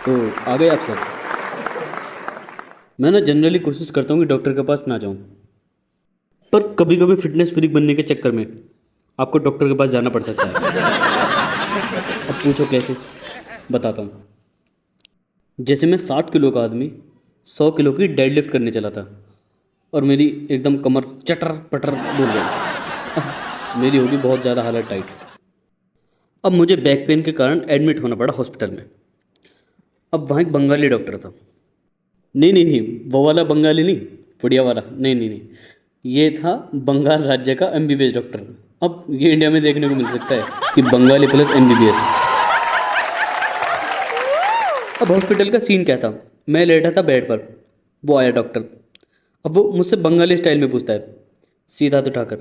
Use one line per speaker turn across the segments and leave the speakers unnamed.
तो आ गए आप सब। मैं ना जनरली कोशिश करता हूँ कि डॉक्टर के पास ना जाऊँ, पर कभी कभी फिटनेस फ्रीक बनने के चक्कर में आपको डॉक्टर के पास जाना पड़ सकता है। अब पूछो कैसे, बताता हूँ। जैसे मैं 60 किलो का आदमी 100 किलो की डेड लिफ्ट करने चला था और मेरी एकदम कमर चटर पटर बोल गई। मेरी होगी बहुत ज़्यादा हालत टाइट। अब मुझे बैक पेन के कारण एडमिट होना पड़ा हॉस्पिटल में। अब वहाँ एक बंगाली डॉक्टर था। नहीं नहीं नहीं, वो वाला बंगाली नहीं, बढ़िया वाला, नहीं नहीं नहीं, ये था बंगाल राज्य का एमबीबीएस डॉक्टर। अब ये इंडिया में देखने को मिल सकता है कि बंगाली प्लस एमबीबीएस। अब हॉस्पिटल का सीन क्या था, मैं लेटा था बेड पर, वो आया डॉक्टर। अब वो मुझसे बंगाली स्टाइल में पूछता है, सीधा हाथ उठाकर,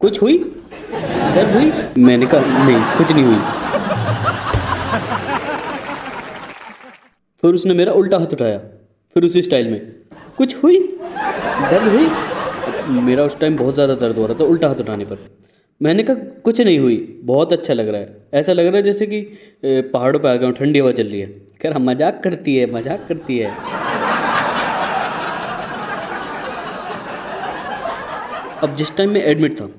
कुछ हुई, दर्द हुई? मैंने कहा नहीं कुछ नहीं हुई। फिर उसने मेरा उल्टा हाथ उठाया, फिर उसी स्टाइल में, कुछ हुई, दर्द हुई? मेरा उस टाइम बहुत ज़्यादा दर्द हो रहा था उल्टा हाथ उठाने पर। मैंने कहा कुछ नहीं हुई, बहुत अच्छा लग रहा है, ऐसा लग रहा है जैसे कि पहाड़ों पे आ गया हूँ, ठंडी हवा चल रही है। कह रहा मजाक करती है, मजाक करती है। अब जिस टाइम मैं एडमिट था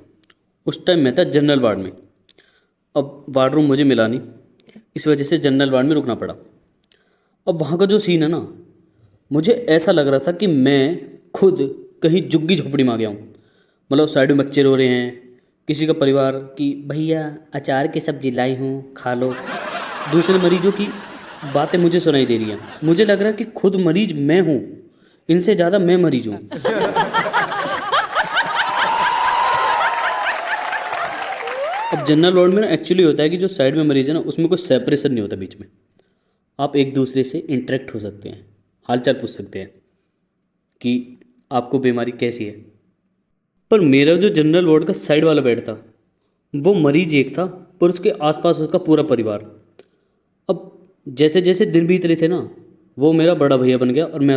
उस टाइम मैं था जनरल वार्ड में। अब वार्ड रूम मुझे मिला नहीं, इस वजह से जनरल वार्ड में रुकना पड़ा। अब वहाँ का जो सीन है ना, मुझे ऐसा लग रहा था कि मैं खुद कहीं झुग्गी झोपड़ी में आ गया हूँ। मतलब साइड में बच्चे रो रहे हैं, किसी का परिवार कि भैया अचार की सब्जी लाई हूँ खा लो। दूसरे मरीजों की बातें मुझे सुनाई दे रही हैं। मुझे लग रहा है कि खुद मरीज मैं हूँ, इनसे ज़्यादा मैं मरीज हूँ। अब जनरल वार्ड में ना एक्चुअली होता है कि जो साइड में मरीज है ना, उसमें कोई सेपरेशन नहीं होता बीच में। आप एक दूसरे से इंटरेक्ट हो सकते हैं, हालचाल पूछ सकते हैं कि आपको बीमारी कैसी है। पर मेरा जो जनरल वार्ड का साइड वाला बेड था, वो मरीज एक था पर उसके आसपास उसका पूरा परिवार। अब जैसे जैसे दिन बीत रहे थे ना, वो मेरा बड़ा भैया बन गया और मैं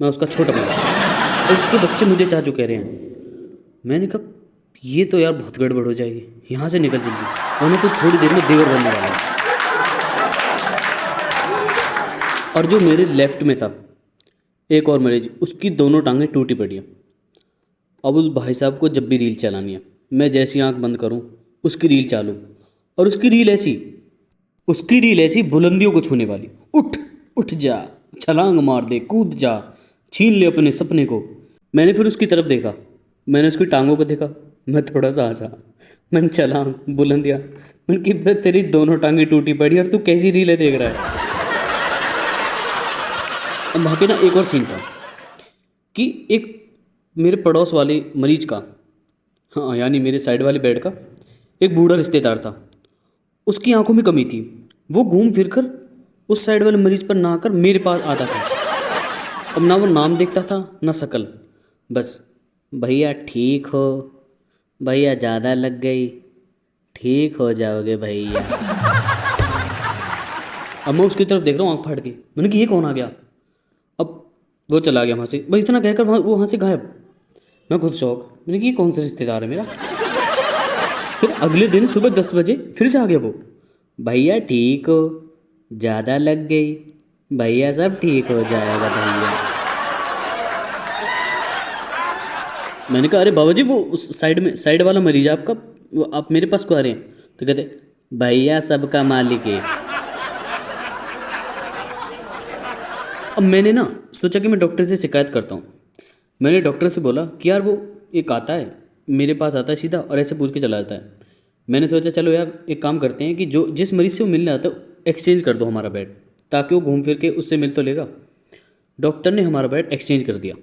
उसका छोटा भैया। और उसके बच्चे मुझे चाचू कह रहे हैं। मैंने कहा ये तो यार बहुत गड़बड़ हो जाएगी, यहाँ से निकल जल्दी, उन्हें तो थोड़ी देर में देवर बनने वाला है। और जो मेरे लेफ्ट में था एक और मरीज, उसकी दोनों टांगें टूटी पड़ी हैं। अब उस भाई साहब को जब भी रील चलानी है, मैं जैसी आंख बंद करूं उसकी रील चालू, और उसकी रील ऐसी बुलंदियों को छूने वाली, उठ उठ जा, छलांग मार दे, कूद जा, छीन ले अपने सपने को। मैंने फिर उसकी तरफ देखा, मैंने उसकी टांगों को देखा, मैं थोड़ा सा हंसा। मैंने छलांग बुलंदियाँ, मैंने कि बे तेरी दोनों टांगें टूटी पड़ी और तू कैसी रीलें देख रहा है। अब वहाँ पे ना एक और सीन था कि एक मेरे पड़ोस वाले मरीज का, हाँ यानी मेरे साइड वाले बेड का एक बूढ़ा रिश्तेदार था। उसकी आंखों में कमी थी, वो घूम फिर कर उस साइड वाले मरीज पर ना आकर मेरे पास आता था। अब ना वो नाम देखता था ना शकल, बस भैया ठीक हो, भैया ज़्यादा लग गई, ठीक हो जाओगे भैया। अब मैं उसकी तरफ देख रहा हूँ आँख फाड़ के, मैंने कि ये कौन आ गया। अब वो चला गया वहाँ से, बस इतना कहकर वो वहाँ से गायब। मैं खुद शौक, मैंने कि ये कौन सा रिश्तेदार है मेरा। फिर अगले दिन सुबह 10 बजे फिर से आ गया वो, भैया ठीक हो, ज़्यादा लग गई, भैया सब ठीक हो जाएगा भैया। मैंने कहा अरे बाबा जी वो उस साइड वाला मरीज है आपका, वो आप मेरे पास क्यों आ रहे हैं? तो कहते भैया सबका मालिक है। अब मैंने ना सोचा कि मैं डॉक्टर से शिकायत करता हूँ। मैंने डॉक्टर से बोला कि यार वो एक आता है मेरे पास, आता है सीधा और ऐसे पूछ के चला जाता है। मैंने सोचा चलो यार एक काम करते हैं कि जो जिस मरीज़ से वो मिलने आता है एक्सचेंज कर दो हमारा बेड, ताकि वो घूम फिर के उससे मिल तो लेगा। डॉक्टर ने हमारा बेड एक्सचेंज कर दिया।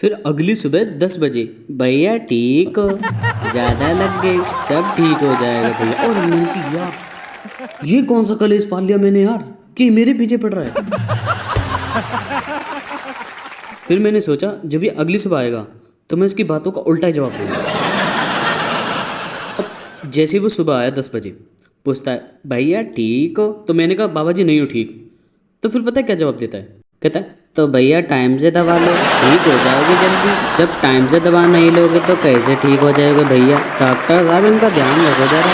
फिर अगली सुबह 10 बजे, भैया ठीक हो, ज़्यादा लग गई, सब ठीक हो जाएगा भैया। और मैंने कहा यार ये कौन सा कलेश पाल लिया मैंने यार, कि मेरे पीछे पड़ रहा है। फिर मैंने सोचा जब ये अगली सुबह आएगा तो मैं इसकी बातों का उल्टा ही जवाब दूंगा। अब जैसे ही वो सुबह आया 10 बजे, पूछता है भैया ठीक हो, तो मैंने कहा बाबा जी नहीं हो ठीक। तो फिर पता है क्या जवाब देता है, कहता है तो भैया टाइम से दवा लो, ठीक हो जाओगे जल्दी। जब टाइम से दवा नहीं लोगे तो कैसे ठीक हो जाएगा भैया, डॉक्टर साहब इनका ध्यान रखो जरा।